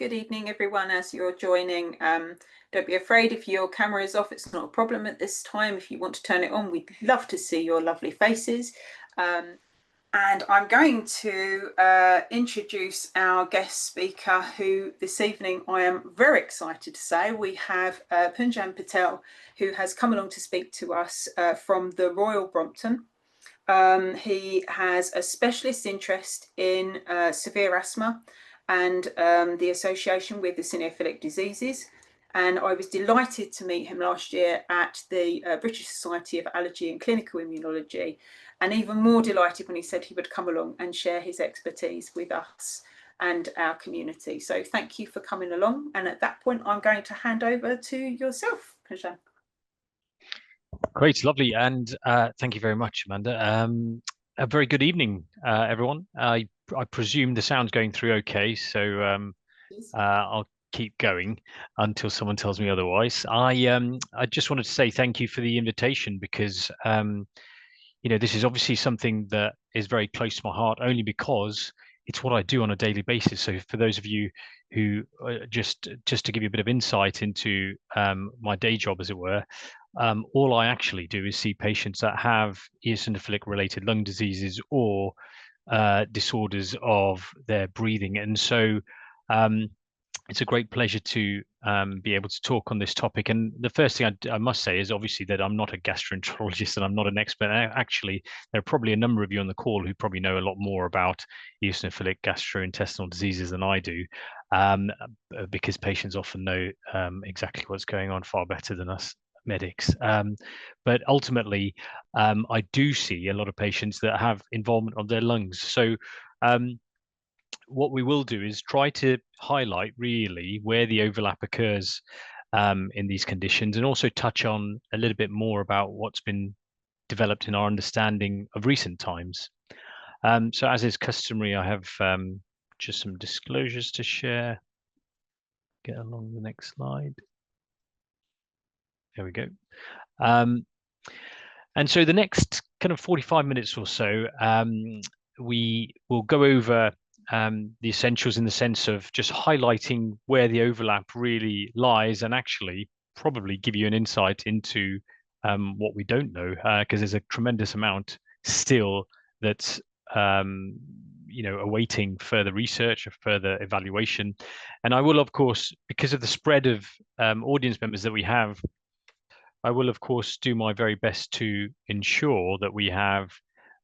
Good evening, everyone. As you're joining, don't be afraid if your camera is off. It's not a problem at this time. If you want to turn it on, we'd love to see your lovely faces. And I'm going to introduce our guest speaker, who this evening I am very excited to say we have Pujan Patel, who has come along to speak to us from the Royal Brompton. He has a specialist interest in severe asthma and the association with eosinophilic diseases. And I was delighted to meet him last year at the British Society of Allergy and Clinical Immunology, and even more delighted when he said he would come along and share his expertise with us and our community. So thank you for coming along. And at that point, I'm going to hand over to yourself, Pujan. Great, lovely, and thank you very much, Amanda. A very good evening, everyone. I presume the sound's going through okay, so I'll keep going until someone tells me otherwise. I just wanted to say thank you for the invitation, because this is obviously something that is very close to my heart, only because it's what I do on a daily basis. So for those of you who just to give you a bit of insight into my day job, as it were, all I actually do is see patients that have eosinophilic related lung diseases or disorders of their breathing. And so it's a great pleasure to be able to talk on this topic. And the first thing I must say is obviously that I'm not a gastroenterologist and I'm not an expert. Actually, there are probably a number of you on the call who probably know a lot more about eosinophilic gastrointestinal diseases than I do, because patients often know exactly what's going on far better than us medics. But ultimately, I do see a lot of patients that have involvement of their lungs. So what we will do is try to highlight really where the overlap occurs in these conditions, and also touch on a little bit more about what's been developed in our understanding of recent times. So as is customary, I have just some disclosures to share. Get along the next slide. There we go. And so the next kind of 45 minutes or so, we will go over the essentials in the sense of just highlighting where the overlap really lies, and actually probably give you an insight into what we don't know, because there's a tremendous amount still that's awaiting further research or further evaluation. And I will, of course, because of the spread of audience members that we have, I will, of course, do my very best to ensure that we have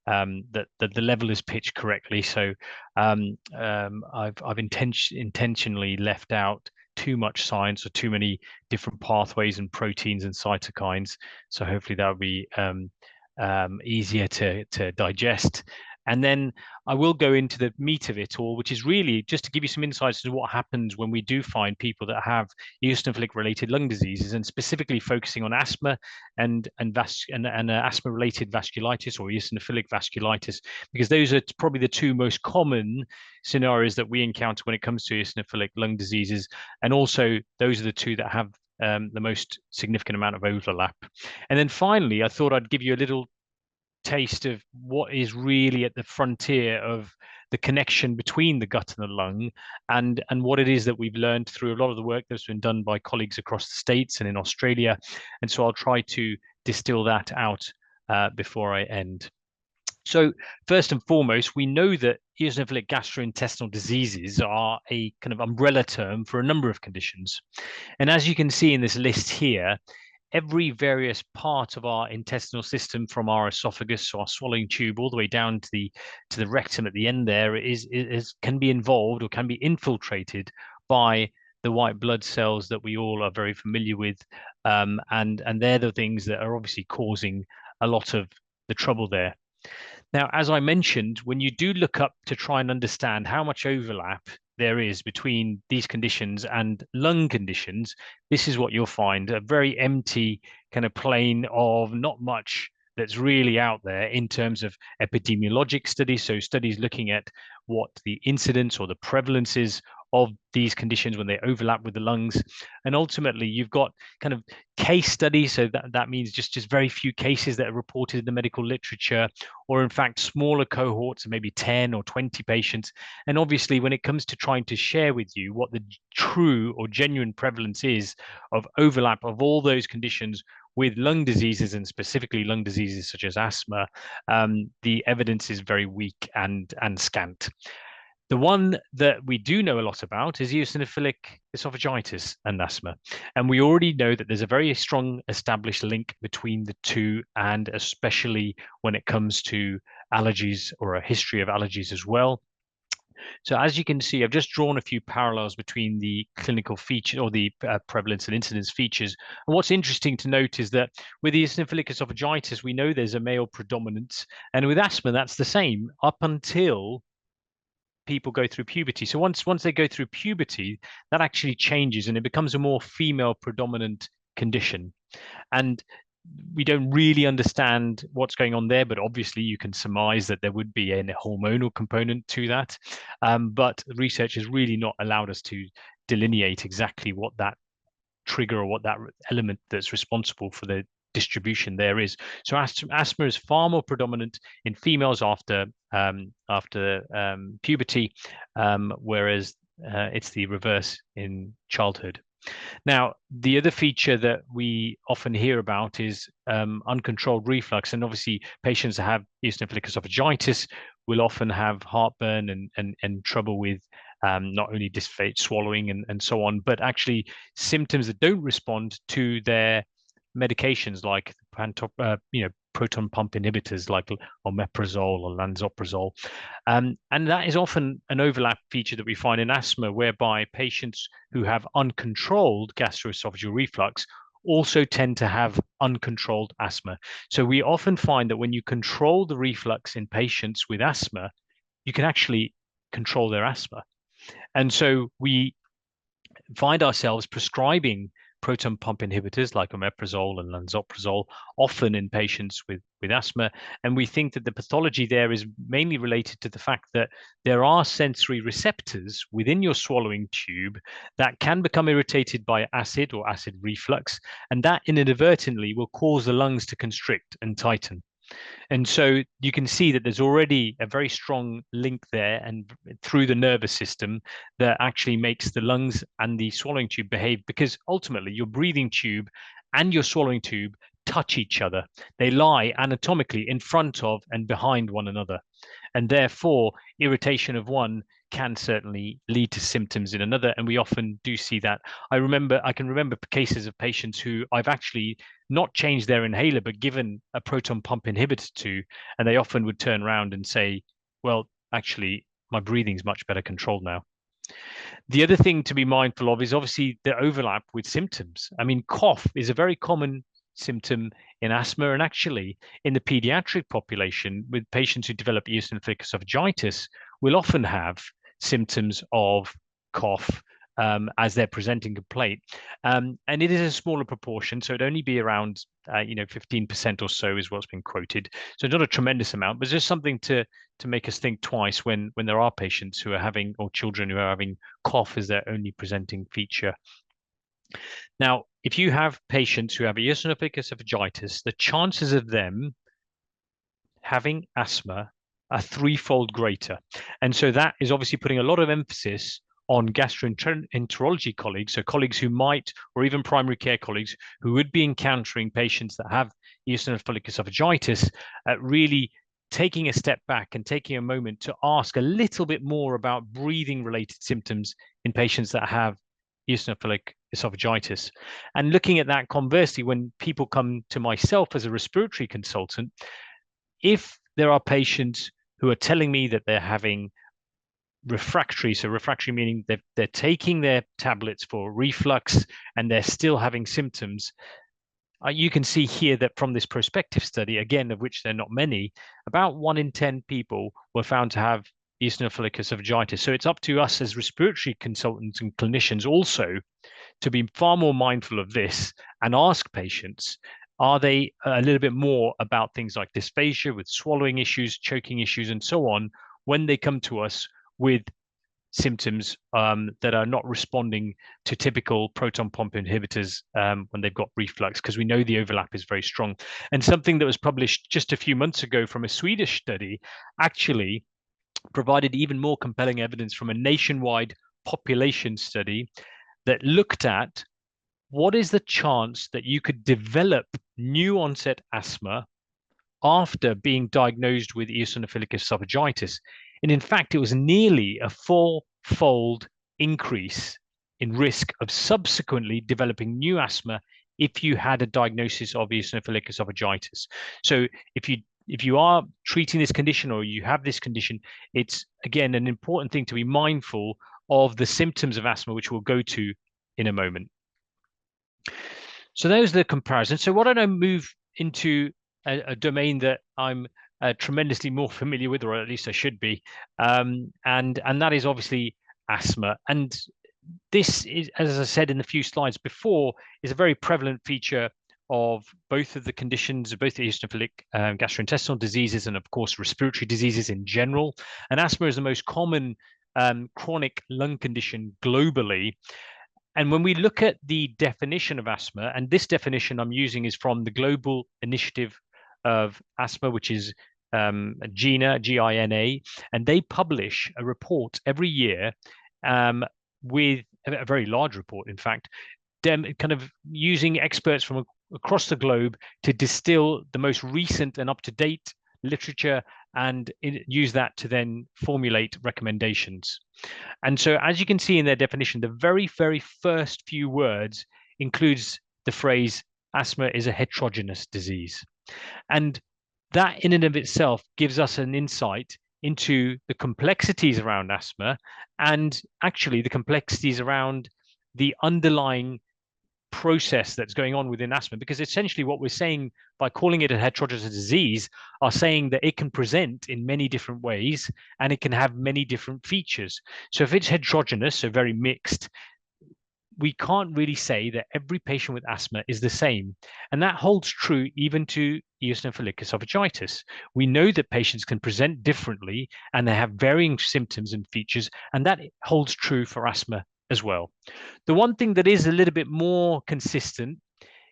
that the level is pitched correctly. So I've intentionally left out too much science or too many different pathways and proteins and cytokines. So hopefully that will be easier to digest. And then I will go into the meat of it all, which is really just to give you some insights into what happens when we do find people that have eosinophilic related lung diseases, and specifically focusing on asthma and asthma related vasculitis or eosinophilic vasculitis, because those are probably the two most common scenarios that we encounter when it comes to eosinophilic lung diseases. And also those are the two that have the most significant amount of overlap. And then finally, I thought I'd give you a little taste of what is really at the frontier of the connection between the gut and the lung, and what it is that we've learned through a lot of the work that's been done by colleagues across the States and in Australia. And so I'll try to distill that out before I end. So first and foremost, we know that eosinophilic gastrointestinal diseases are a kind of umbrella term for a number of conditions. And as you can see in this list here, every various part of our intestinal system, from our esophagus, so our swallowing tube, all the way down to the rectum at the end there, can be involved or can be infiltrated by the white blood cells that we all are very familiar with, and they're the things that are obviously causing a lot of the trouble there. Now, as I mentioned, when you do look up to try and understand how much overlap there is between these conditions and lung conditions, this is what you'll find: a very empty kind of plane of not much that's really out there in terms of epidemiologic studies. So studies looking at what the incidence or the prevalence is of these conditions when they overlap with the lungs. And ultimately, you've got kind of case studies. So that means just very few cases that are reported in the medical literature, or in fact, smaller cohorts of maybe 10 or 20 patients. And obviously, when it comes to trying to share with you what the true or genuine prevalence is of overlap of all those conditions with lung diseases, and specifically lung diseases such as asthma, the evidence is very weak and scant. The one that we do know a lot about is eosinophilic esophagitis and asthma. And we already know that there's a very strong established link between the two, and especially when it comes to allergies or a history of allergies as well. So as you can see, I've just drawn a few parallels between the clinical feature or the prevalence and incidence features. And what's interesting to note is that with eosinophilic esophagitis, we know there's a male predominance. And with asthma, that's the same up until people go through puberty. So once they go through puberty, that actually changes and it becomes a more female predominant condition. And we don't really understand what's going on there, but obviously you can surmise that there would be a hormonal component to that. But research has really not allowed us to delineate exactly what that trigger or what that element that's responsible for the distribution there is. So asthma is far more predominant in females after puberty, whereas it's the reverse in childhood. Now, the other feature that we often hear about is uncontrolled reflux. And obviously, patients that have eosinophilic esophagitis will often have heartburn and trouble with not only dysphagia, swallowing and so on, but actually symptoms that don't respond to their medications like proton pump inhibitors like omeprazole or lansoprazole. And that is often an overlap feature that we find in asthma, whereby patients who have uncontrolled gastroesophageal reflux also tend to have uncontrolled asthma. So we often find that when you control the reflux in patients with asthma, you can actually control their asthma. And so we find ourselves prescribing proton pump inhibitors like omeprazole and lansoprazole, often in patients with asthma. And we think that the pathology there is mainly related to the fact that there are sensory receptors within your swallowing tube that can become irritated by acid or acid reflux, and that inadvertently will cause the lungs to constrict and tighten. And so you can see that there's already a very strong link there and through the nervous system that actually makes the lungs and the swallowing tube behave, because ultimately your breathing tube and your swallowing tube touch each other. They lie anatomically in front of and behind one another. And therefore, irritation of one can certainly lead to symptoms in another. And we often do see that. I can remember cases of patients who I've actually not changed their inhaler, but given a proton pump inhibitor to, and they often would turn around and say, well, actually, my breathing's much better controlled now. The other thing to be mindful of is obviously the overlap with symptoms. I mean, cough is a very common symptom in asthma, and actually in the pediatric population with patients who develop eosinophilic esophagitis will often have symptoms of cough as their presenting complaint. And it is a smaller proportion, so it'd only be around 15% or so is what's been quoted. So not a tremendous amount, but just something to make us think twice when there are patients who are having, or children who are having cough as their only presenting feature. Now, if you have patients who have eosinophilic esophagitis, the chances of them having asthma are threefold greater. And so that is obviously putting a lot of emphasis on gastroenterology colleagues, so colleagues who might, or even primary care colleagues who would be encountering patients that have eosinophilic esophagitis, really taking a step back and taking a moment to ask a little bit more about breathing related symptoms in patients that have eosinophilic esophagitis. And looking at that conversely, when people come to myself as a respiratory consultant, if there are patients who are telling me that they're having refractory, so refractory meaning they're taking their tablets for reflux and they're still having symptoms, you can see here that from this prospective study, again, of which there are not many, about 1 in 10 people were found to have eosinophilic esophagitis. So it's up to us as respiratory consultants and clinicians also to be far more mindful of this and ask patients, are they a little bit more about things like dysphagia with swallowing issues, choking issues, and so on, when they come to us with symptoms that are not responding to typical proton pump inhibitors when they've got reflux, because we know the overlap is very strong. And something that was published just a few months ago from a Swedish study actually provided even more compelling evidence from a nationwide population study that looked at what is the chance that you could develop new onset asthma after being diagnosed with eosinophilic esophagitis. And in fact, it was nearly a four-fold increase in risk of subsequently developing new asthma if you had a diagnosis of eosinophilic esophagitis. So if you are treating this condition or you have this condition, it's again an important thing to be mindful of the symptoms of asthma, which we'll go to in a moment. So those are the comparisons. So why don't I move into a domain that I'm tremendously more familiar with, or at least I should be, and that is obviously asthma. And this is, as I said in a few slides before, is a very prevalent feature of both of the conditions, both the eosinophilic gastrointestinal diseases and, of course, respiratory diseases in general. And asthma is the most common chronic lung condition globally. And when we look at the definition of asthma, and this definition I'm using is from the Global Initiative of Asthma, which is GINA, G-I-N-A, and they publish a report every year with a very large report, in fact, kind of using experts from across the globe to distill the most recent and up-to-date literature and use that to then formulate recommendations. And so, as you can see in their definition, the very, very first few words includes the phrase, asthma is a heterogeneous disease. And that in and of itself gives us an insight into the complexities around asthma and actually the complexities around the underlying process that's going on within asthma, because essentially what we're saying by calling it a heterogeneous disease are saying that it can present in many different ways and it can have many different features. So if it's heterogeneous, so very mixed, we can't really say that every patient with asthma is the same. And that holds true even to eosinophilic esophagitis. We know that patients can present differently and they have varying symptoms and features, and that holds true for asthma as well. The one thing that is a little bit more consistent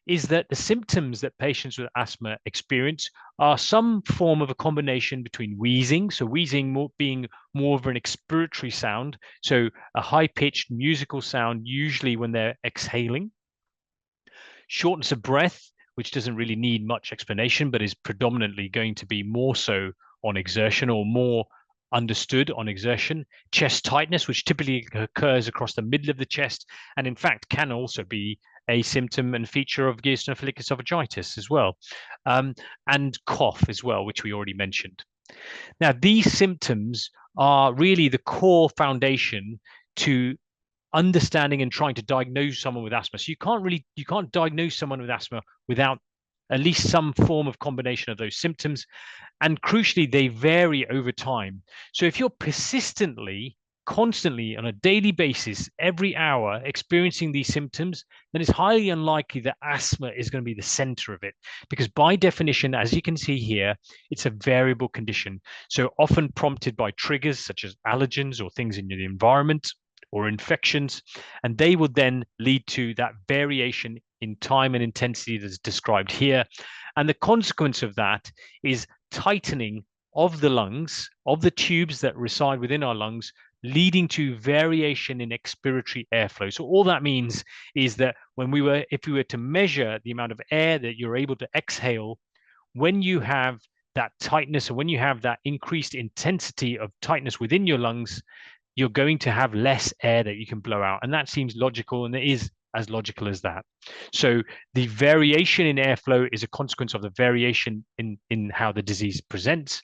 is that the symptoms that patients with asthma experience are some form of a combination between wheezing, so wheezing being more of an expiratory sound, so a high-pitched musical sound usually when they're exhaling, shortness of breath, which doesn't really need much explanation, but is predominantly going to be more so on exertion or more understood on exertion, chest tightness, which typically occurs across the middle of the chest, and in fact can also be a symptom and feature of eosinophilic esophagitis as well, and cough as well, which we already mentioned. Now, these symptoms are really the core foundation to understanding and trying to diagnose someone with asthma. So you can't diagnose someone with asthma without at least some form of combination of those symptoms. And crucially, they vary over time. So if you're persistently, constantly, on a daily basis, every hour, experiencing these symptoms, then it's highly unlikely that asthma is going to be the center of it. Because by definition, as you can see here, it's a variable condition. So often prompted by triggers such as allergens or things in the environment or infections, and they will then lead to that variation in time and intensity that's described here. And the consequence of that is tightening of the lungs, of the tubes that reside within our lungs, leading to variation in expiratory airflow. So all that means is that if we were to measure the amount of air that you're able to exhale, when you have that tightness or when you have that increased intensity of tightness within your lungs, you're going to have less air that you can blow out. And that seems logical, and it is as logical as that. So the variation in airflow is a consequence of the variation in how the disease presents.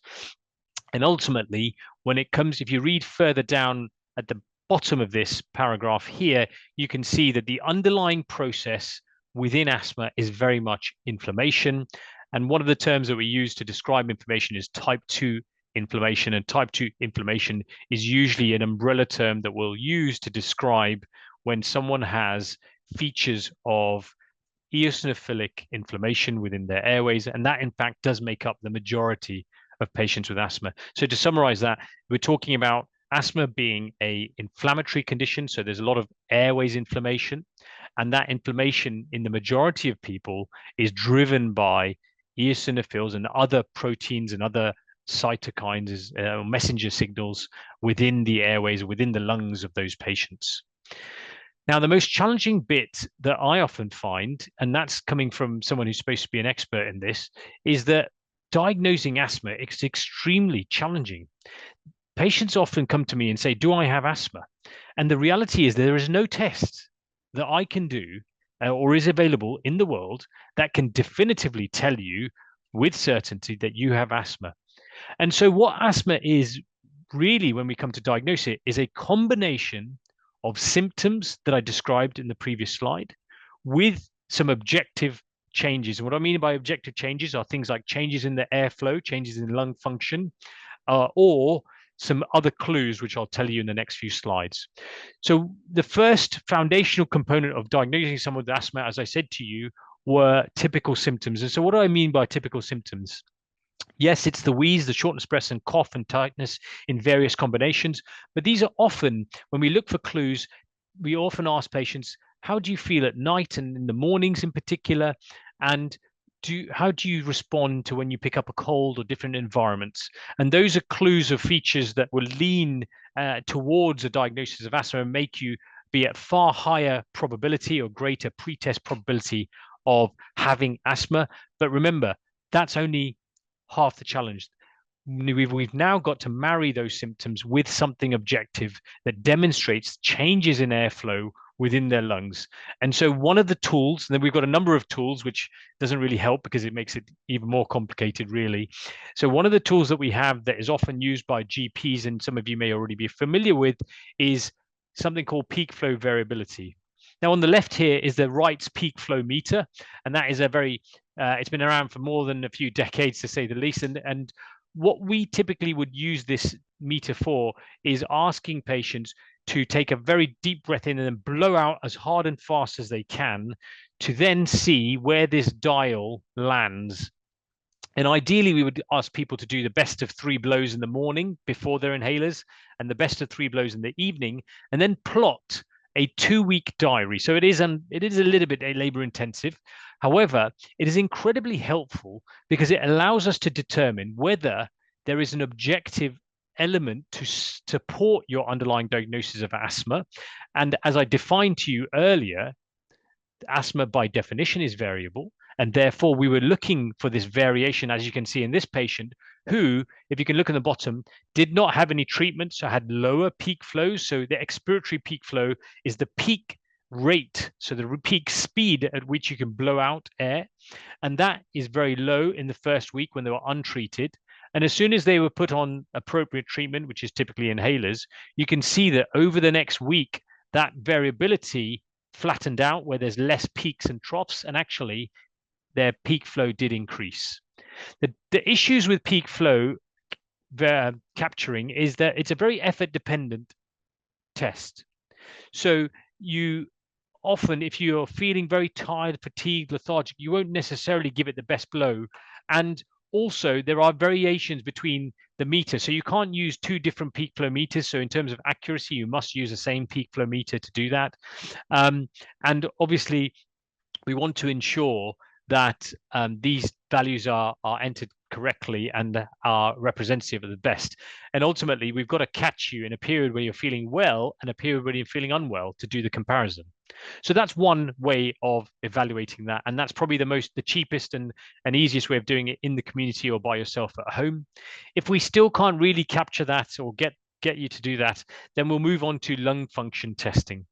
And ultimately, when it comes, if you read further down at the bottom of this paragraph here, you can see that the underlying process within asthma is very much inflammation. And one of the terms that we use to describe inflammation is type 2 inflammation, and type 2 inflammation is usually an umbrella term that we'll use to describe when someone has features of eosinophilic inflammation within their airways, and that in fact does make up the majority of patients with asthma. So to summarize that, we're talking about asthma being a inflammatory condition, so there's a lot of airways inflammation, and that inflammation in the majority of people is driven by eosinophils and other proteins and other cytokines, messenger signals within the airways, within the lungs of those patients. Now, the most challenging bit that I often find, and that's coming from someone who's supposed to be an expert in this, is that diagnosing asthma is extremely challenging. Patients often come to me and say, do I have asthma? And the reality is there is no test that I can do or is available in the world that can definitively tell you with certainty that you have asthma. And so what asthma is really, when we come to diagnose it, is a combination of symptoms that I described in the previous slide with some objective changes. And what I mean by objective changes are things like changes in the airflow, changes in lung function, or some other clues, which I'll tell you in the next few slides. So the first foundational component of diagnosing someone with asthma, as I said to you, were typical symptoms. And so what do I mean by typical symptoms? Yes, it's the wheeze, the shortness of breath, and cough and tightness in various combinations. But these are often, when we look for clues, we often ask patients, how do you feel at night and in the mornings in particular? And how do you respond to when you pick up a cold or different environments? And those are clues or features that will lean towards a diagnosis of asthma and make you be at far higher probability or greater pretest probability of having asthma. But remember, that's only half the challenge. We've now got to marry those symptoms with something objective that demonstrates changes in airflow within their lungs. And so one of the tools, and then we've got a number of tools, which doesn't really help because it makes it even more complicated, really. So one of the tools that we have that is often used by GPs, and some of you may already be familiar with, is something called peak flow variability. Now, on the left here is the Wright's peak flow meter, and that is a very, it's been around for more than a few decades, to say the least. And what we typically would use this meter for is asking patients to take a very deep breath in and then blow out as hard and fast as they can to then see where this dial lands. And ideally, we would ask people to do the best of 3 blows in the morning before their inhalers and the best of 3 blows in the evening, and then plot a 2-week diary. So it is a little bit labor intensive. However, it is incredibly helpful because it allows us to determine whether there is an objective element to support your underlying diagnosis of asthma. And as I defined to you earlier, asthma by definition is variable. And therefore, we were looking for this variation, as you can see in this patient, who, if you can look at the bottom, did not have any treatment, so had lower peak flows. So the expiratory peak flow is the peak rate, so the peak speed at which you can blow out air. And that is very low in the first week when they were untreated. And as soon as they were put on appropriate treatment, which is typically inhalers, you can see that over the next week, that variability flattened out where there's less peaks and troughs, and actually their peak flow did increase. The issues with peak flow capturing is that it's a very effort dependent test. So you often, if you're feeling very tired, fatigued, lethargic, you won't necessarily give it the best blow. And also there are variations between the meters. So you can't use 2 different peak flow meters. So in terms of accuracy, you must use the same peak flow meter to do that. And obviously we want to ensure that these values are entered correctly and are representative of the best. And ultimately, we've got to catch you in a period where you're feeling well and a period where you're feeling unwell to do the comparison. So that's one way of evaluating that. And that's probably the cheapest and easiest way of doing it in the community or by yourself at home. If we still can't really capture that or get you to do that, then we'll move on to lung function testing.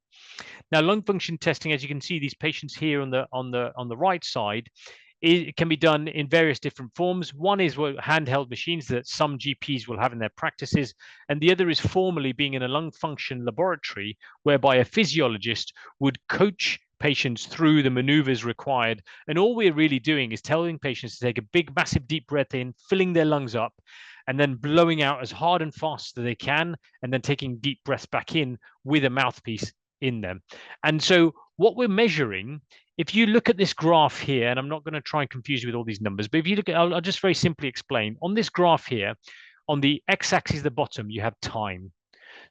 Now, lung function testing, as you can see, these patients here on the right side, it can be done in various different forms. One is handheld machines that some GPs will have in their practices, and the other is formally being in a lung function laboratory, whereby a physiologist would coach patients through the maneuvers required. And all we're really doing is telling patients to take a big, massive, deep breath in, filling their lungs up, and then blowing out as hard and fast as they can, and then taking deep breaths back in with a mouthpiece in them. And so what we're measuring, if you look at this graph here, and I'm not going to try and confuse you with all these numbers, but if you look at, I'll just very simply explain. On this graph here, on the x-axis at the bottom, you have time.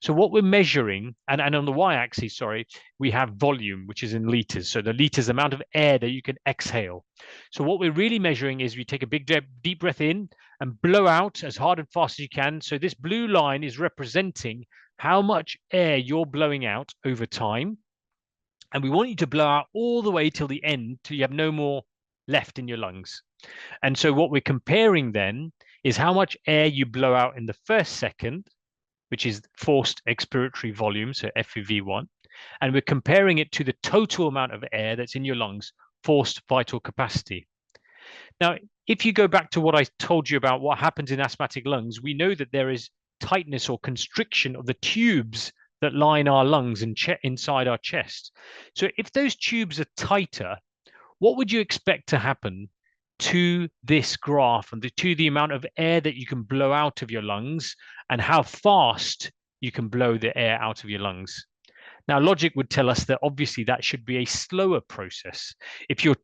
So what we're measuring, and on the y-axis, sorry, we have volume, which is in liters. So the liters, the amount of air that you can exhale. So what we're really measuring is we take a big deep breath in and blow out as hard and fast as you can. So this blue line is representing how much air you're blowing out over time. And we want you to blow out all the way till the end, till you have no more left in your lungs. And so what we're comparing then is how much air you blow out in the first second, which is forced expiratory volume, so FEV1, and we're comparing it to the total amount of air that's in your lungs, forced vital capacity. Now, if you go back to what I told you about what happens in asthmatic lungs, we know that there is tightness or constriction of the tubes that line our lungs and inside our chest. So if those tubes are tighter, what would you expect to happen to this graph and to the amount of air that you can blow out of your lungs and how fast you can blow the air out of your lungs? Now, logic would tell us that obviously that should be a slower process. If you've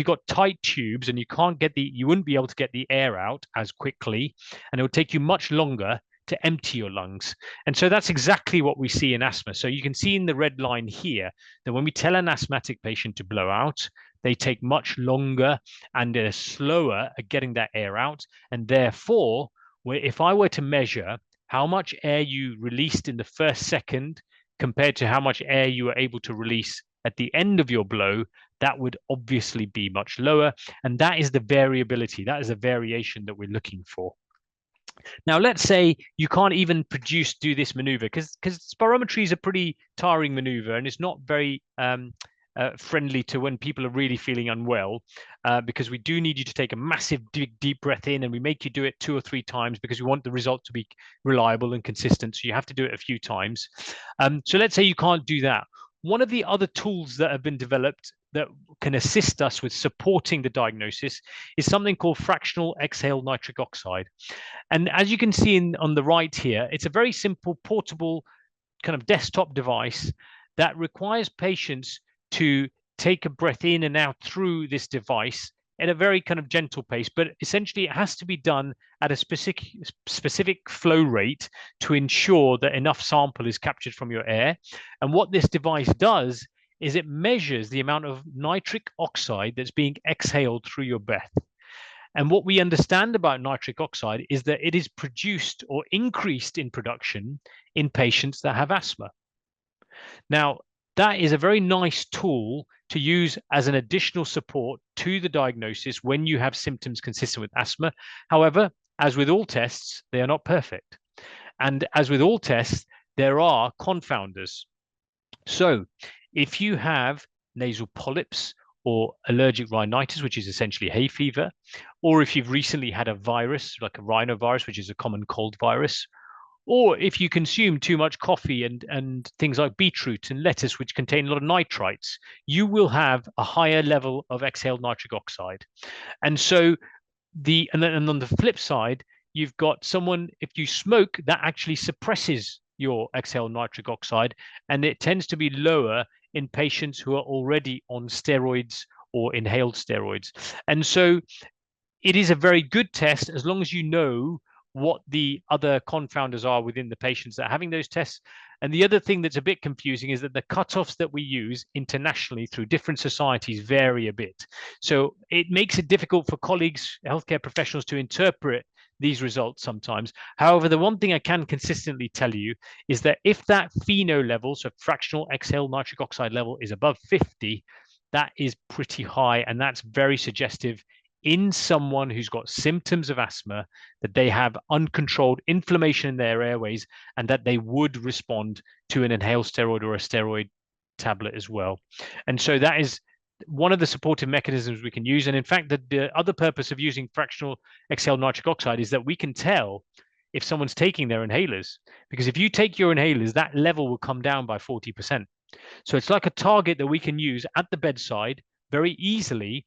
got tight tubes and you wouldn't be able to get the air out as quickly, and it would take you much longer to empty your lungs. And so that's exactly what we see in asthma. So you can see in the red line here that when we tell an asthmatic patient to blow out, they take much longer and they're slower at getting that air out. And therefore, if I were to measure how much air you released in the first second compared to how much air you were able to release at the end of your blow, that would obviously be much lower. And that is the variability. That is a variation that we're looking for. Now, let's say you can't even do this maneuver because spirometry is a pretty tiring maneuver and it's not very friendly to when people are really feeling unwell, because we do need you to take a massive deep breath in, and we make you do it 2 or 3 times because we want the result to be reliable and consistent. So you have to do it a few times. So let's say you can't do that. One of the other tools that have been developed that can assist us with supporting the diagnosis is something called fractional exhale nitric oxide. And as you can see on the right here, it's a very simple portable kind of desktop device that requires patients to take a breath in and out through this device at a very kind of gentle pace, but essentially it has to be done at a specific flow rate to ensure that enough sample is captured from your air. And what this device does is it measures the amount of nitric oxide that's being exhaled through your breath. And what we understand about nitric oxide is that it is produced or increased in production in patients that have asthma. Now, that is a very nice tool to use as an additional support to the diagnosis when you have symptoms consistent with asthma. However, as with all tests, they are not perfect. And as with all tests, there are confounders. So if you have nasal polyps or allergic rhinitis, which is essentially hay fever, or if you've recently had a virus like a rhinovirus, which is a common cold virus, or if you consume too much coffee and things like beetroot and lettuce, which contain a lot of nitrites, you will have a higher level of exhaled nitric oxide. And so and on the flip side, you've got someone, if you smoke, that actually suppresses your exhaled nitric oxide, and it tends to be lower in patients who are already on steroids or inhaled steroids. And so it is a very good test as long as you know what the other confounders are within the patients that are having those tests. And the other thing that's a bit confusing is that the cutoffs that we use internationally through different societies vary a bit. So it makes it difficult for colleagues, healthcare professionals, to interpret these results sometimes. However, the one thing I can consistently tell you is that if that FENO level, so fractional exhaled nitric oxide level, is above 50, that is pretty high, and that's very suggestive in someone who's got symptoms of asthma, that they have uncontrolled inflammation in their airways and that they would respond to an inhaled steroid or a steroid tablet as well. And so that is one of the supportive mechanisms we can use. And in fact, the other purpose of using fractional exhaled nitric oxide is that we can tell if someone's taking their inhalers, because if you take your inhalers, that level will come down by 40%. So it's like a target that we can use at the bedside very easily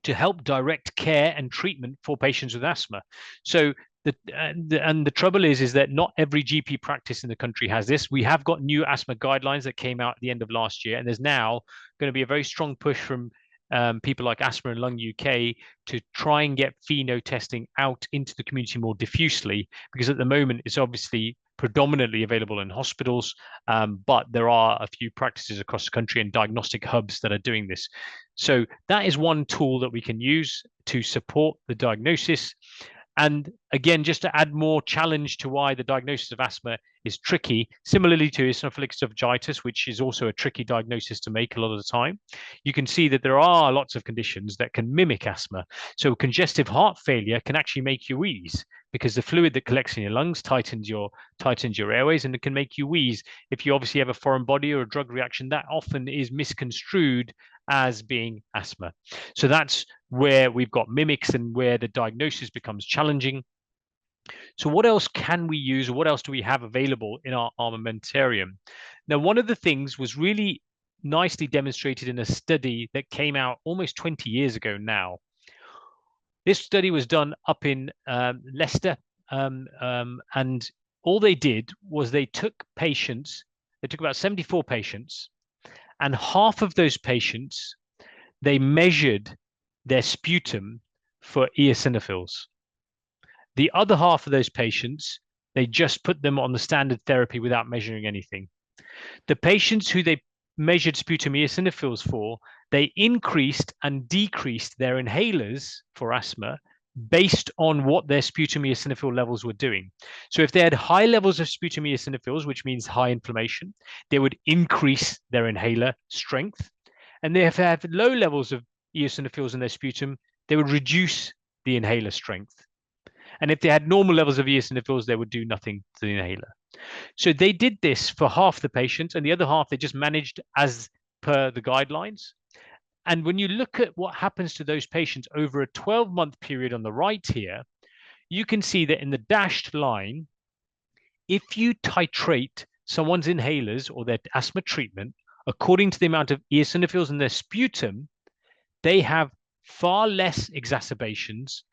to help direct care and treatment for patients with asthma. So the trouble is that not every GP practice in the country has this. We have got new asthma guidelines that came out at the end of last year, and there's now going to be a very strong push from people like Asthma and Lung UK to try and get FENO testing out into the community more diffusely, because at the moment it's obviously predominantly available in hospitals, but there are a few practices across the country and diagnostic hubs that are doing this. So that is one tool that we can use to support the diagnosis. And again, just to add more challenge to why the diagnosis of asthma is tricky, similarly to eosinophilic esophagitis, which is also a tricky diagnosis to make a lot of the time, you can see that there are lots of conditions that can mimic asthma. So congestive heart failure can actually make you wheeze because the fluid that collects in your lungs tightens your airways, and it can make you wheeze. If you obviously have a foreign body or a drug reaction, that often is misconstrued as being asthma. So that's where we've got mimics and where the diagnosis becomes challenging. So what else can we use, or what else do we have available in our armamentarium? Now, one of the things was really nicely demonstrated in a study that came out almost 20 years ago now. This study was done up in Leicester, and all they did was they took about 74 patients, and half of those patients, they measured their sputum for eosinophils. The other half of those patients, they just put them on the standard therapy without measuring anything. The patients who they measured sputum eosinophils for, they increased and decreased their inhalers for asthma based on what their sputum eosinophil levels were doing. So if they had high levels of sputum eosinophils, which means high inflammation, they would increase their inhaler strength. And if they have low levels of eosinophils in their sputum, they would reduce the inhaler strength. And if they had normal levels of eosinophils, they would do nothing to the inhaler. So they did this for half the patients, and the other half they just managed as per the guidelines. And when you look at what happens to those patients over a 12-month period on the right here, you can see that in the dashed line, if you titrate someone's inhalers or their asthma treatment according to the amount of eosinophils in their sputum, they have far less exacerbations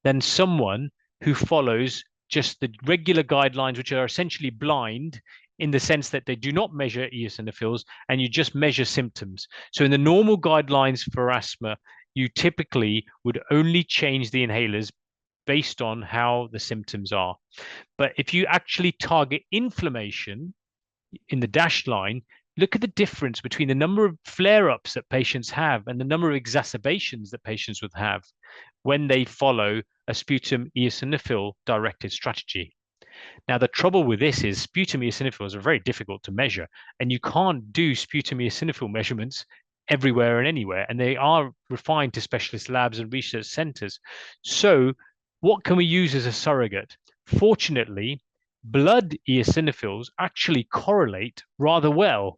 than someone who follows just the regular guidelines, which are essentially blind in the sense that they do not measure eosinophils and you just measure symptoms. So in the normal guidelines for asthma, you typically would only change the inhalers based on how the symptoms are. But if you actually target inflammation in the dashed line, look at the difference between the number of flare-ups that patients have and the number of exacerbations that patients would have when they follow a sputum eosinophil directed strategy. Now, the trouble with this is sputum eosinophils are very difficult to measure, and you can't do sputum eosinophil measurements everywhere and anywhere, and they are refined to specialist labs and research centers. So what can we use as a surrogate? Fortunately, blood eosinophils actually correlate rather well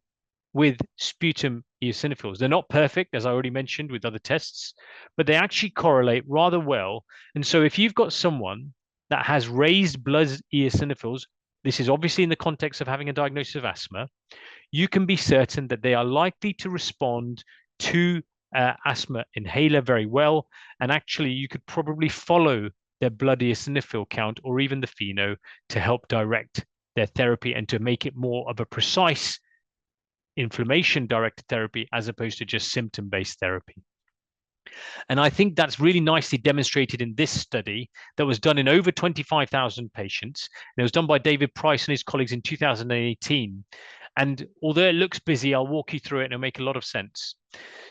with sputum eosinophils. They're not perfect, as I already mentioned with other tests, but they actually correlate rather well. And so if you've got someone that has raised blood eosinophils, this is obviously in the context of having a diagnosis of asthma, you can be certain that they are likely to respond to asthma inhaler very well. And actually, you could probably follow their blood eosinophil count or even the FENO to help direct their therapy and to make it more of a precise inflammation-directed therapy as opposed to just symptom-based therapy. And I think that's really nicely demonstrated in this study that was done in over 25,000 patients. And it was done by David Price and his colleagues in 2018. And although it looks busy, I'll walk you through it and it'll make a lot of sense.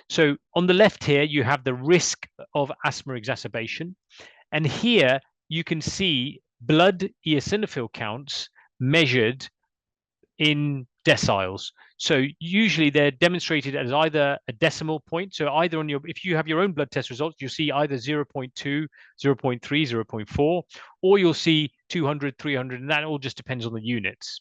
So on the left here, you have the risk of asthma exacerbation. And here you can see blood eosinophil counts measured in deciles. So usually they're demonstrated as either a decimal point. So either on if you have your own blood test results, you'll see either 0.2, 0.3, 0.4, or you'll see 200, 300, and that all just depends on the units.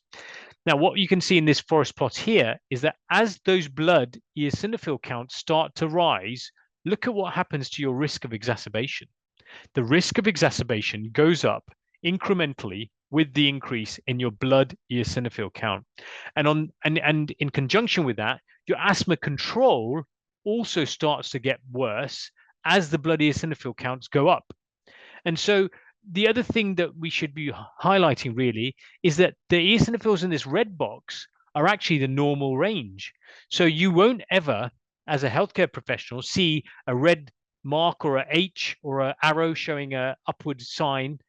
Now, what you can see in this forest plot here is that as those blood eosinophil counts start to rise, look at what happens to your risk of exacerbation. The risk of exacerbation goes up incrementally with the increase in your blood eosinophil count. And in conjunction with that, your asthma control also starts to get worse as the blood eosinophil counts go up. And so the other thing that we should be highlighting really is that the eosinophils in this red box are actually the normal range. So you won't ever, as a healthcare professional, see a red mark or a H or an arrow showing an upward sign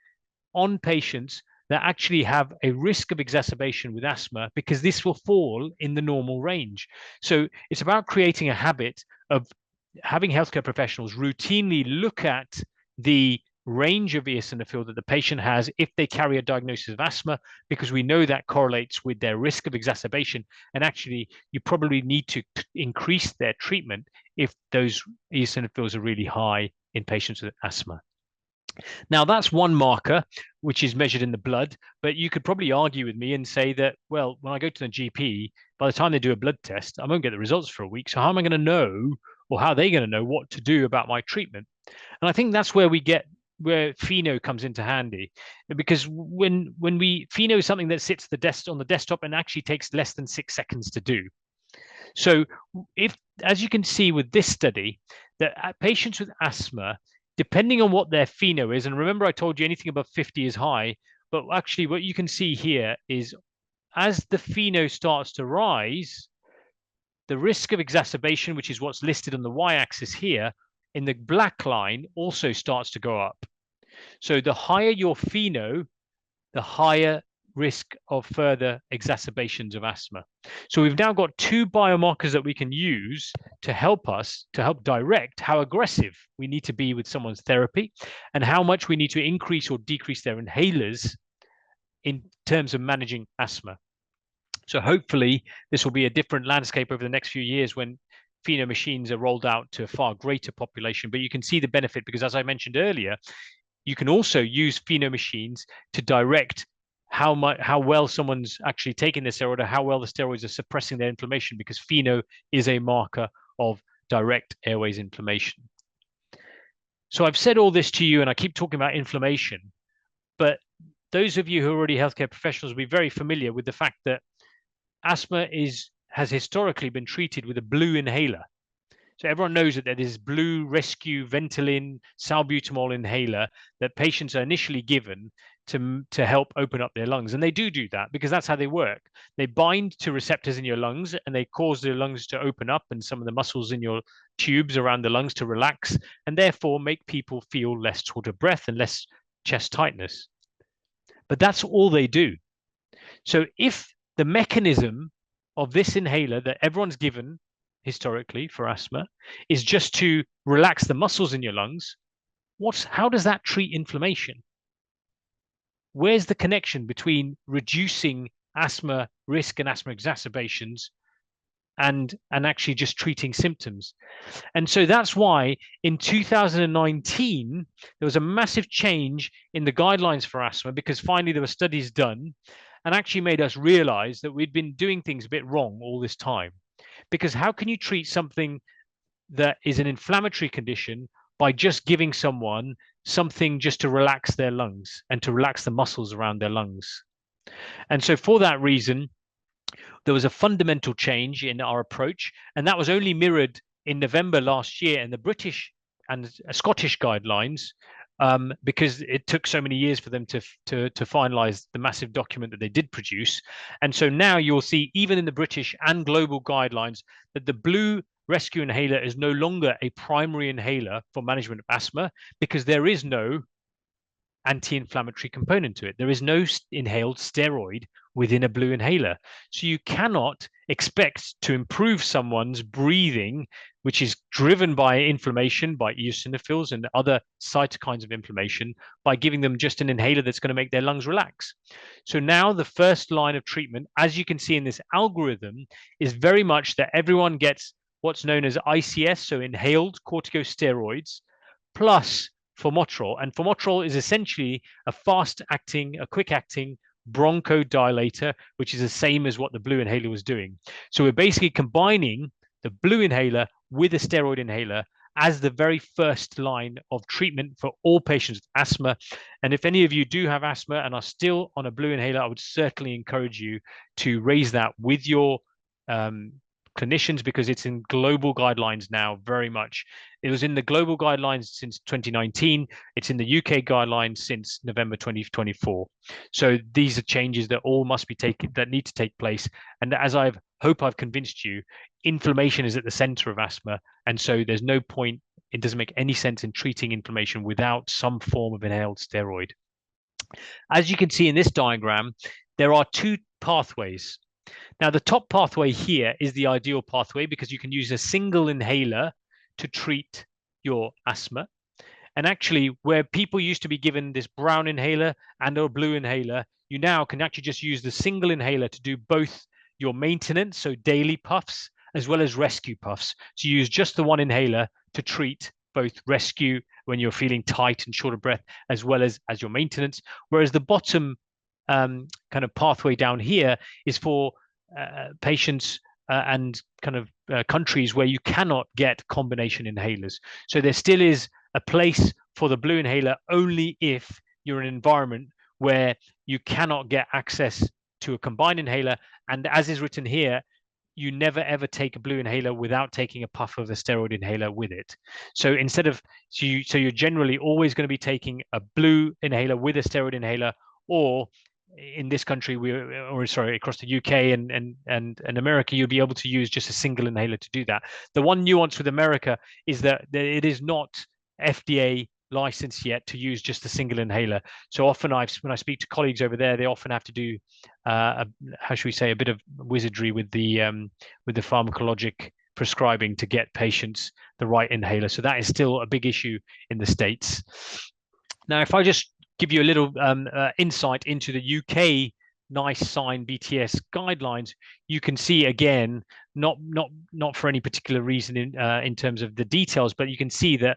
on patients that actually have a risk of exacerbation with asthma, because this will fall in the normal range. So it's about creating a habit of having healthcare professionals routinely look at the range of eosinophil that the patient has if they carry a diagnosis of asthma, because we know that correlates with their risk of exacerbation. And actually, you probably need to increase their treatment if those eosinophils are really high in patients with asthma. Now, that's one marker, which is measured in the blood, but you could probably argue with me and say that, well, when I go to the GP, by the time they do a blood test, I won't get the results for a week. So how am I going to know, or how are they going to know what to do about my treatment? And I think that's where where FENO comes into handy, because when we FENO is something that sits on the desktop and actually takes less than 6 seconds to do. So if, as you can see with this study, that patients with asthma, depending on what their FENO is, and remember I told you anything above 50 is high, but actually what you can see here is as the FENO starts to rise, the risk of exacerbation, which is what's listed on the y-axis here, in the black line also starts to go up. So the higher your FENO, the higher risk of further exacerbations of asthma. So we've now got 2 biomarkers that we can use to help direct how aggressive we need to be with someone's therapy and how much we need to increase or decrease their inhalers in terms of managing asthma. So hopefully this will be a different landscape over the next few years when FENO machines are rolled out to a far greater population. But you can see the benefit, because as I mentioned earlier, you can also use FENO machines to direct how well someone's actually taking the steroid, or how well the steroids are suppressing their inflammation, because FENO is a marker of direct airways inflammation. So I've said all this to you, and I keep talking about inflammation, but those of you who are already healthcare professionals will be very familiar with the fact that asthma has historically been treated with a blue inhaler. So everyone knows that there is blue rescue Ventolin salbutamol inhaler that patients are initially given to help open up their lungs. And they do that because that's how they work. They bind to receptors in your lungs and they cause the lungs to open up and some of the muscles in your tubes around the lungs to relax, and therefore make people feel less short of breath and less chest tightness. But that's all they do. So if the mechanism of this inhaler that everyone's given historically for asthma is just to relax the muscles in your lungs, how does that treat inflammation? Where's the connection between reducing asthma risk and asthma exacerbations and actually just treating symptoms? And so that's why in 2019 there was a massive change in the guidelines for asthma, because finally there were studies done and actually made us realize that we'd been doing things a bit wrong all this time. Because how can you treat something that is an inflammatory condition by just giving someone something just to relax their lungs and to relax the muscles around their lungs? And so for that reason, there was a fundamental change in our approach, and that was only mirrored in November last year in the British and Scottish guidelines, because it took so many years for them to finalize the massive document that they did produce. And so now you'll see, even in the British and global guidelines, that the blue rescue inhaler is no longer a primary inhaler for management of asthma, because there is no anti-inflammatory component to it. There is no inhaled steroid within a blue inhaler. So you cannot expect to improve someone's breathing, which is driven by inflammation, by eosinophils and other cytokines of inflammation, by giving them just an inhaler that's going to make their lungs relax. So now the first line of treatment, as you can see in this algorithm, is very much that everyone gets what's known as ICS, so inhaled corticosteroids, plus formoterol. And formoterol is essentially a quick-acting bronchodilator, which is the same as what the blue inhaler was doing. So we're basically combining the blue inhaler with a steroid inhaler as the very first line of treatment for all patients with asthma. And if any of you do have asthma and are still on a blue inhaler, I would certainly encourage you to raise that with your clinicians, because it's in global guidelines now very much. It was in the global guidelines since 2019. It's in the UK guidelines since November 2024. So these are changes that all must be taken, that need to take place. And as I hope I've convinced you, inflammation is at the center of asthma. And so there's no point, it doesn't make any sense in treating inflammation without some form of inhaled steroid. As you can see in this diagram, there are two pathways. Now, the top pathway here is the ideal pathway because you can use a single inhaler to treat your asthma. And actually, where people used to be given this brown inhaler and or blue inhaler, you now can actually just use the single inhaler to do both your maintenance, so daily puffs, as well as rescue puffs. So you use just the one inhaler to treat both rescue when you're feeling tight and short of breath, as well as your maintenance. Whereas the bottom kind of pathway down here is for patients and kind of countries where you cannot get combination inhalers. So there still is a place for the blue inhaler only if you're in an environment where you cannot get access to a combined inhaler. And as is written here, you never ever take a blue inhaler without taking a puff of a steroid inhaler with it. So instead of, so you're generally always going to be taking a blue inhaler with a steroid inhaler, or in this country, across the UK and America, you'll be able to use just a single inhaler to do that. The one nuance with America is that it is not FDA licensed yet to use just a single inhaler. So often when I speak to colleagues over there, they often have to do how should we say, a bit of wizardry with the pharmacologic prescribing to get patients the right inhaler. So that is still a big issue in the States. Now, if I just give you a little insight into the UK NICE sign BTS guidelines, you can see again, not for any particular reason in terms of the details, but you can see that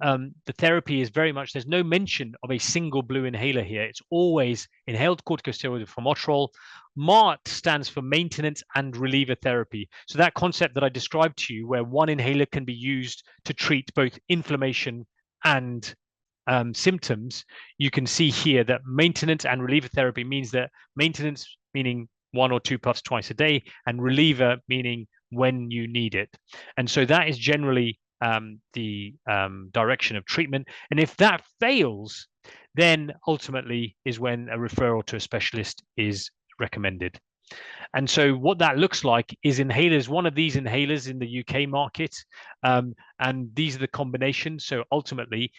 the therapy is very much, there's no mention of a single blue inhaler here. It's always inhaled corticosteroid with formoterol. MART stands for maintenance and reliever therapy. So that concept that I described to you, where one inhaler can be used to treat both inflammation and symptoms, you can see here that maintenance and reliever therapy means that maintenance meaning 1 or 2 puffs twice a day, and reliever meaning when you need it. And so that is generally the direction of treatment. And if that fails, then ultimately is when a referral to a specialist is recommended. And so what that looks like is inhalers, one of these inhalers in the UK market, and these are the combinations. So ultimately,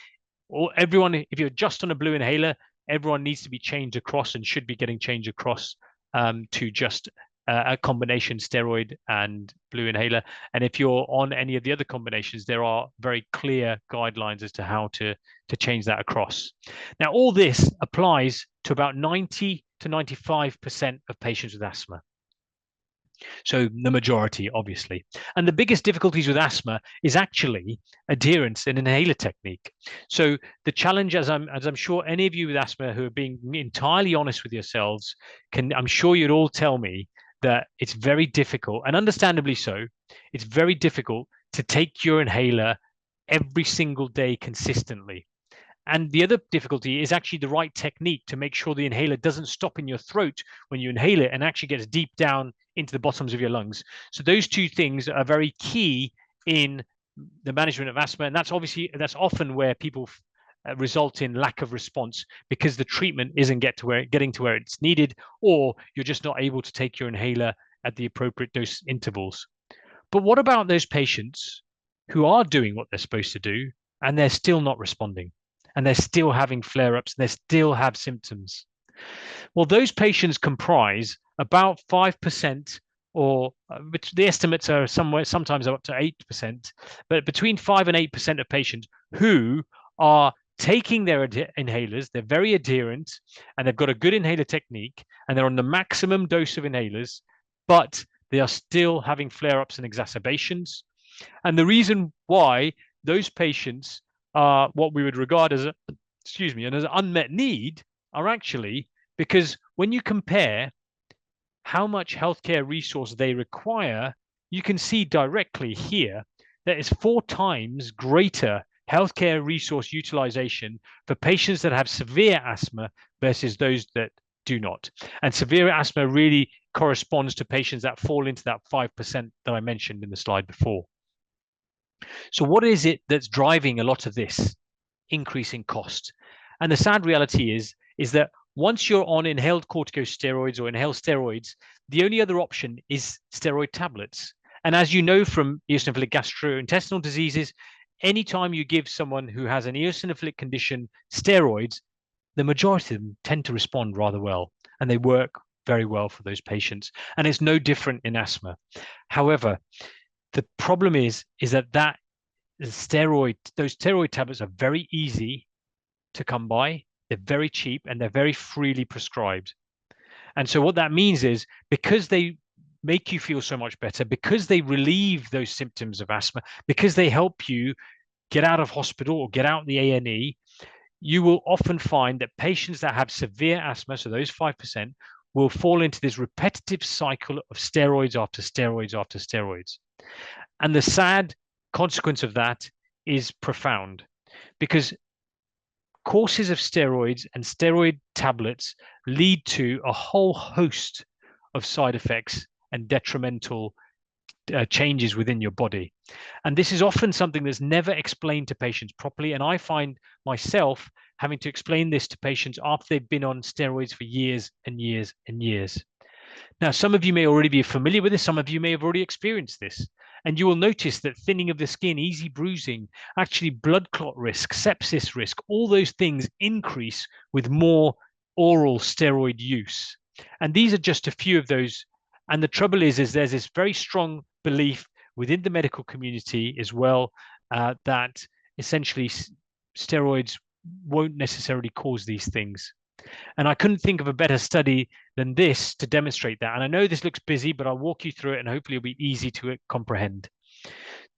everyone, if you're just on a blue inhaler, everyone needs to be changed across and should be getting changed across to just a combination steroid and blue inhaler. And if you're on any of the other combinations, there are very clear guidelines as to how to change that across. Now, all this applies to about 90 to 95% of patients with asthma. So the majority, obviously. And the biggest difficulties with asthma is actually adherence and inhaler technique. So the challenge, as I'm sure any of you with asthma who are being entirely honest with yourselves, I'm sure you'd all tell me that it's very difficult, and understandably so, it's very difficult to take your inhaler every single day consistently. And the other difficulty is actually the right technique to make sure the inhaler doesn't stop in your throat when you inhale it and actually gets deep down into the bottoms of your lungs. So those two things are very key in the management of asthma. And that's often where people result in lack of response because the treatment isn't getting to where it's needed, or you're just not able to take your inhaler at the appropriate dose intervals. But what about those patients who are doing what they're supposed to do and they're still not responding? And they're still having flare-ups, they still have symptoms? Well, those patients comprise about 5%, or the estimates are sometimes up to 8%, but between 5 and 8% of patients who are taking their inhalers, they're very adherent, and they've got a good inhaler technique, and they're on the maximum dose of inhalers, but they are still having flare-ups and exacerbations. And the reason why those patients are what we would regard as an unmet need are actually because when you compare how much healthcare resource they require, you can see directly here that it's 4 times greater healthcare resource utilization for patients that have severe asthma versus those that do not. And severe asthma really corresponds to patients that fall into that 5% that I mentioned in the slide before. So what is it that's driving a lot of this increase in cost? And the sad reality is that once you're on inhaled corticosteroids or inhaled steroids, the only other option is steroid tablets. And as you know from eosinophilic gastrointestinal diseases, anytime you give someone who has an eosinophilic condition steroids, the majority of them tend to respond rather well, and they work very well for those patients. And it's no different in asthma. However, the problem is that those steroid tablets are very easy to come by. They're very cheap and they're very freely prescribed. And so what that means is, because they make you feel so much better, because they relieve those symptoms of asthma, because they help you get out of hospital or get out the A&E, you will often find that patients that have severe asthma, so those 5%, will fall into this repetitive cycle of steroids after steroids after steroids. And the sad consequence of that is profound, because courses of steroids and steroid tablets lead to a whole host of side effects and detrimental changes within your body. And this is often something that's never explained to patients properly. And I find myself having to explain this to patients after they've been on steroids for years and years and years. Now, some of you may already be familiar with this. Some of you may have already experienced this. And you will notice that thinning of the skin, easy bruising, actually blood clot risk, sepsis risk, all those things increase with more oral steroid use. And these are just a few of those. And the trouble is there's this very strong belief within the medical community as well that essentially steroids won't necessarily cause these things. And I couldn't think of a better study than this to demonstrate that. And I know this looks busy, but I'll walk you through it and hopefully it'll be easy to comprehend.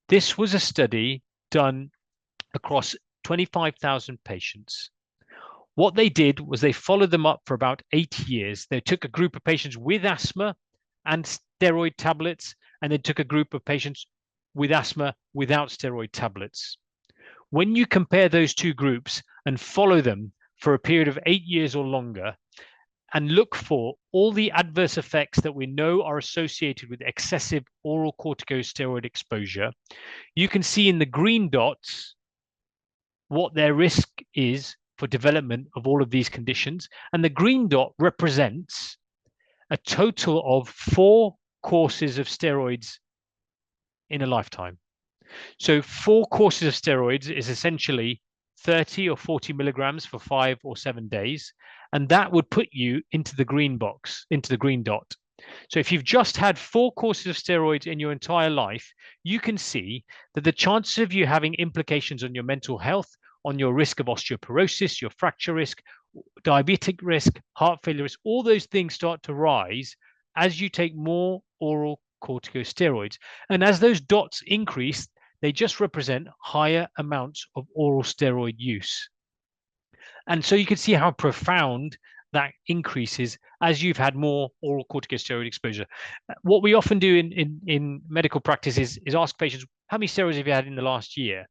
This was a study done across 25,000 patients. What they did was they followed them up for about 8 years. They took a group of patients with asthma and steroid tablets, and they took a group of patients with asthma without steroid tablets. When you compare those two groups and follow them for a period of 8 years or longer, and look for all the adverse effects that we know are associated with excessive oral corticosteroid exposure, you can see in the green dots what their risk is for development of all of these conditions. And the green dot represents a total of 4 courses of steroids in a lifetime. So 4 courses of steroids is essentially 30 or 40 milligrams for 5 or 7 days. And that would put you into the green box, into the green dot. So if you've just had 4 courses of steroids in your entire life, you can see that the chances of you having implications on your mental health, on your risk of osteoporosis, your fracture risk, diabetic risk, heart failure risk, all those things start to rise as you take more oral corticosteroids. And as those dots increase, they just represent higher amounts of oral steroid use. And so you can see how profound that increases as you've had more oral corticosteroid exposure. What we often do in medical practice is ask patients, how many steroids have you had in the last year?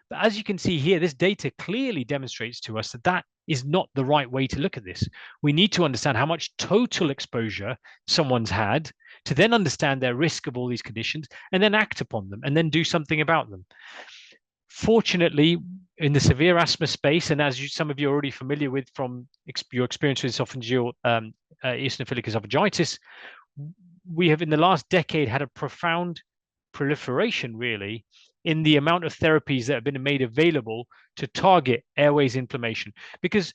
But as you can see here, this data clearly demonstrates to us that that is not the right way to look at this. We need to understand how much total exposure someone's had to then understand their risk of all these conditions and then act upon them and then do something about them. Fortunately, in the severe asthma space, and as some of you are already familiar with from your experience with esophageal eosinophilic esophagitis, we have in the last decade had a profound proliferation, really, in the amount of therapies that have been made available to target airways inflammation. Because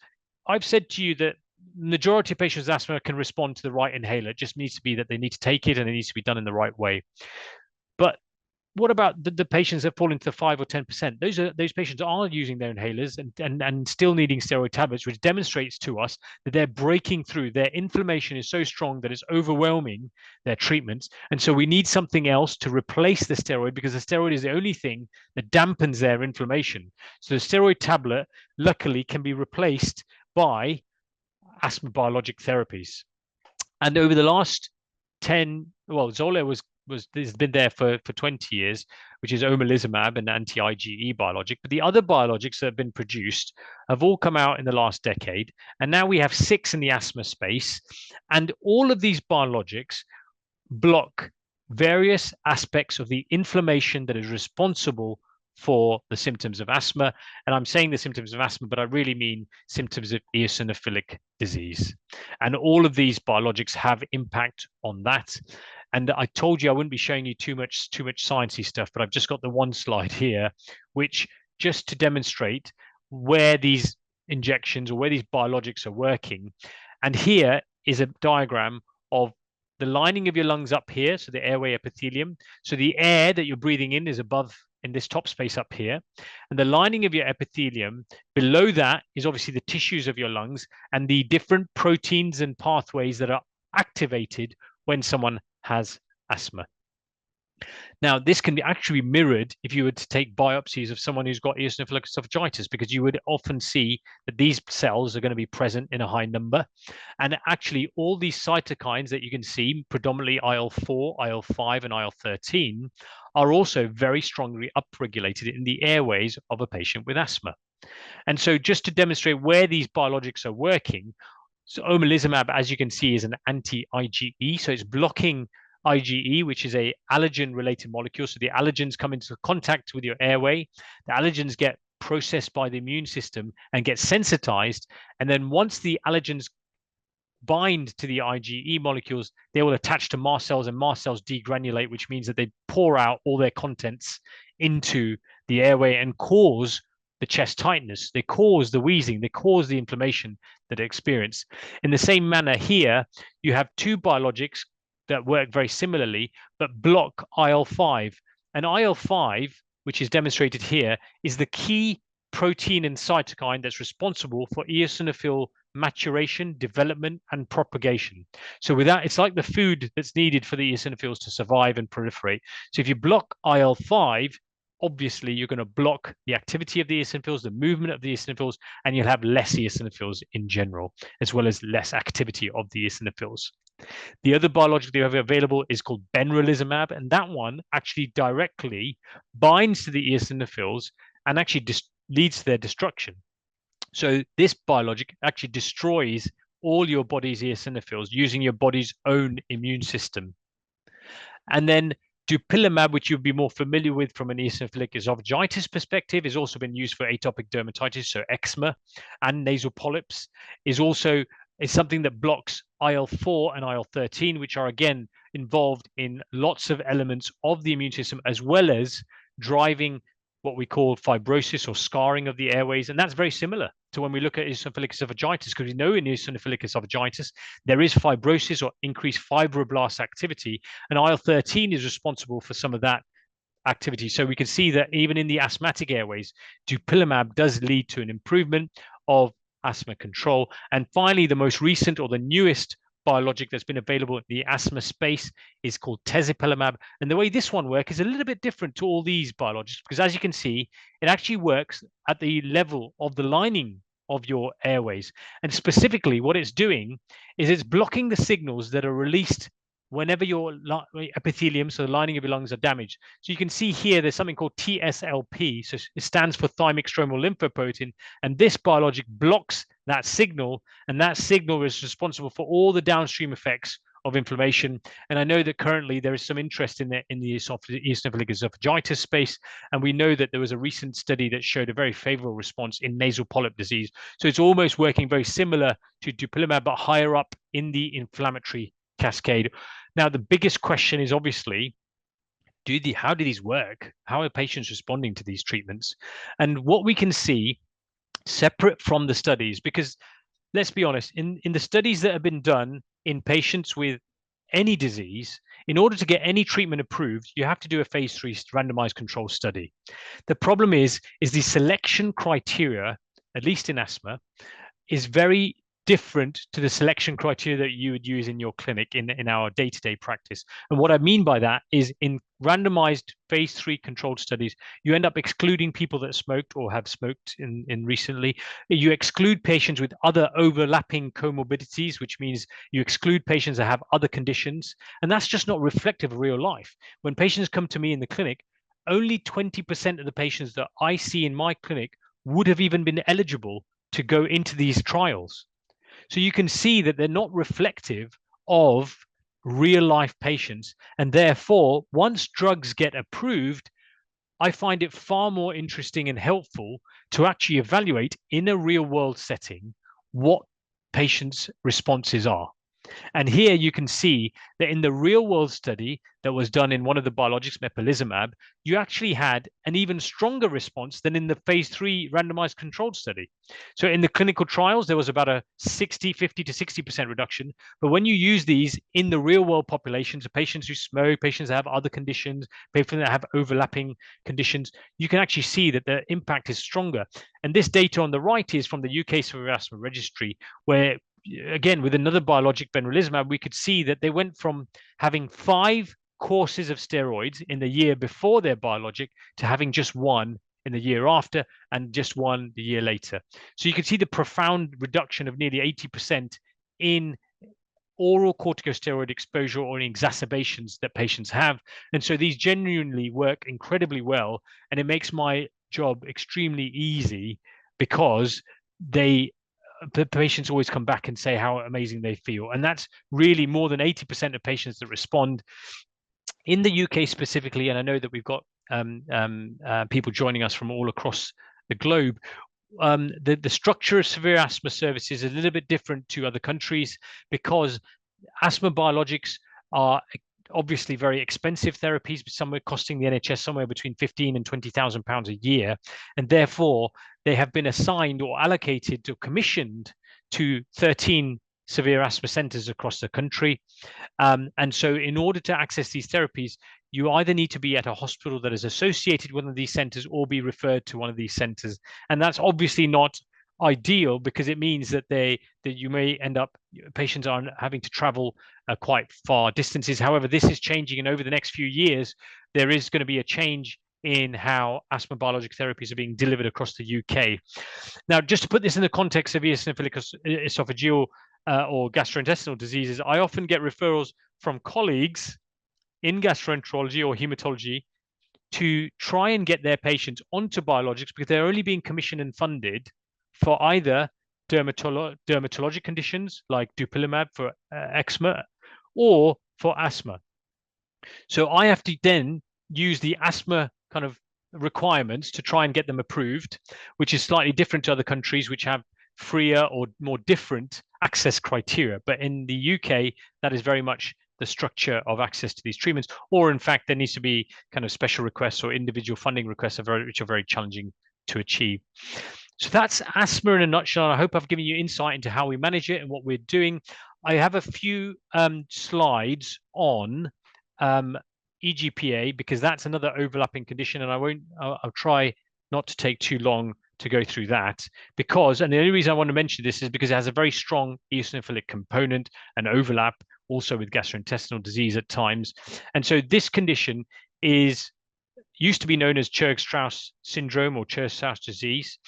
I've said to you that the majority of patients with asthma can respond to the right inhaler. It just needs to be that they need to take it and it needs to be done in the right way. But what about the patients that fall into the 5 or 10%? Those patients are using their inhalers and still needing steroid tablets, which demonstrates to us that they're breaking through. Their inflammation is so strong that it's overwhelming their treatments. And so we need something else to replace the steroid, because the steroid is the only thing that dampens their inflammation. So the steroid tablet, luckily, can be replaced by asthma biologic therapies. And over the last 10, well, Xolair has been there for 20 years, which is omalizumab, and anti-IgE biologic. But the other biologics that have been produced have all come out in the last decade. And now we have 6 in the asthma space. And all of these biologics block various aspects of the inflammation that is responsible for the symptoms of asthma. And I'm saying the symptoms of asthma, but I really mean symptoms of eosinophilic disease. And all of these biologics have impact on that. And I told you I wouldn't be showing you too much sciencey stuff, but I've just got the one slide here, which just to demonstrate where these injections or where these biologics are working. And here is a diagram of the lining of your lungs up here, so the airway epithelium. So the air that you're breathing in is above in this top space up here. And the lining of your epithelium, below that is obviously the tissues of your lungs and the different proteins and pathways that are activated when someone has asthma. Now, this can be actually mirrored if you were to take biopsies of someone who's got eosinophilic esophagitis, because you would often see that these cells are going to be present in a high number. And actually, all these cytokines that you can see, predominantly IL-4, IL-5, and IL-13, are also very strongly upregulated in the airways of a patient with asthma. And so just to demonstrate where these biologics are working, so omalizumab, as you can see, is an anti-IgE. So it's blocking IgE, which is a allergen-related molecule. So the allergens come into contact with your airway. The allergens get processed by the immune system and get sensitized. And then once the allergens bind to the IgE molecules, they will attach to mast cells, and mast cells degranulate, which means that they pour out all their contents into the airway and cause the chest tightness. They cause the wheezing. They cause the inflammation that they experience. In the same manner here, you have two biologics that work very similarly, but block IL-5. And IL-5, which is demonstrated here, is the key protein and cytokine that's responsible for eosinophil maturation, development, and propagation. So without, it's like the food that's needed for the eosinophils to survive and proliferate. So if you block IL-5, obviously you're going to block the activity of the eosinophils, the movement of the eosinophils, and you'll have less eosinophils in general, as well as less activity of the eosinophils. The other biologic they have available is called benralizumab, and that one actually directly binds to the eosinophils and actually leads to their destruction. So this biologic actually destroys all your body's eosinophils using your body's own immune system. And then dupilumab, which you'll be more familiar with from an eosinophilic esophagitis perspective, has also been used for atopic dermatitis, so eczema and nasal polyps, is something that blocks IL-4 and IL-13, which are again involved in lots of elements of the immune system, as well as driving what we call fibrosis or scarring of the airways. And that's very similar to when we look at eosinophilic esophagitis, because we know in eosinophilic esophagitis, there is fibrosis or increased fibroblast activity, and IL-13 is responsible for some of that activity. So we can see that even in the asthmatic airways, dupilumab does lead to an improvement of asthma control. And finally, the most recent or the newest biologic that's been available in the asthma space is called tezepelumab. And the way this one works is a little bit different to all these biologics, because as you can see, it actually works at the level of the lining of your airways. And specifically, what it's doing is it's blocking the signals that are released whenever your epithelium, so the lining of your lungs, are damaged. So you can see here, there's something called TSLP. So it stands for thymic stromal lymphoprotein. And this biologic blocks that signal. And that signal is responsible for all the downstream effects of inflammation. And I know that currently there is some interest in the eosinophilic esophagitis space. And we know that there was a recent study that showed a very favorable response in nasal polyp disease. So it's almost working very similar to dupilumab, but higher up in the inflammatory cascade. Now, the biggest question is obviously, how do these work? How are patients responding to these treatments? And what we can see, separate from the studies, because let's be honest, in the studies that have been done in patients with any disease, in order to get any treatment approved, you have to do a phase 3 randomized control study. The problem is the selection criteria, at least in asthma, is very different to the selection criteria that you would use in your clinic in our day-to-day practice. And what I mean by that is in randomized phase 3 controlled studies, you end up excluding people that smoked or have smoked in recently. You exclude patients with other overlapping comorbidities, which means you exclude patients that have other conditions. And that's just not reflective of real life. When patients come to me in the clinic, only 20% of the patients that I see in my clinic would have even been eligible to go into these trials. So you can see that they're not reflective of real life patients. And therefore, once drugs get approved, I find it far more interesting and helpful to actually evaluate in a real world setting what patients' responses are. And here you can see that in the real world study that was done in one of the biologics, mepolizumab, you actually had an even stronger response than in the phase 3 randomized controlled study. So in the clinical trials, there was about a 50 to 60% reduction. But when you use these in the real world populations, of patients who smoke, patients that have other conditions, patients that have overlapping conditions, you can actually see that the impact is stronger. And this data on the right is from the UK Severe Asthma Registry, where again, with another biologic, benralizumab, we could see that they went from having 5 courses of steroids in the year before their biologic to having just 1 in the year after and just 1 the year later. So you can see the profound reduction of nearly 80% in oral corticosteroid exposure or in exacerbations that patients have. And so these genuinely work incredibly well. And it makes my job extremely easy because the patients always come back and say how amazing they feel. And that's really more than 80% of patients that respond. In the UK specifically, and I know that we've got people joining us from all across the globe, the structure of severe asthma services is a little bit different to other countries because asthma biologics are obviously very expensive therapies, somewhere costing the NHS somewhere between 15 and 20,000 pounds a year, and therefore they have been assigned or allocated or commissioned to 13 severe asthma centres across the country. And so in order to access these therapies, you either need to be at a hospital that is associated with one of these centres or be referred to one of these centres. And that's obviously not ideal because it means that you may end up, patients are having to travel quite far distances. However, this is changing, and over the next few years, there is going to be a change in how asthma biologic therapies are being delivered across the UK. Now, just to put this in the context of eosinophilic esophageal or gastrointestinal diseases, I often get referrals from colleagues in gastroenterology or hematology to try and get their patients onto biologics because they're only being commissioned and funded for either dermatologic conditions like dupilumab for eczema or for asthma. So I have to then use the asthma kind of requirements to try and get them approved, which is slightly different to other countries which have freer or more different access criteria. But in the UK, that is very much the structure of access to these treatments, or in fact, there needs to be kind of special requests or individual funding requests which are very challenging to achieve. So that's asthma in a nutshell. I hope I've given you insight into how we manage it and what we're doing. I have a few slides on EGPA because that's another overlapping condition, and I'll try not to take too long to go through that and the only reason I want to mention this is because it has a very strong eosinophilic component and overlap also with gastrointestinal disease at times. And so this condition used to be known as Churg-Strauss Syndrome or Churg-Strauss disease.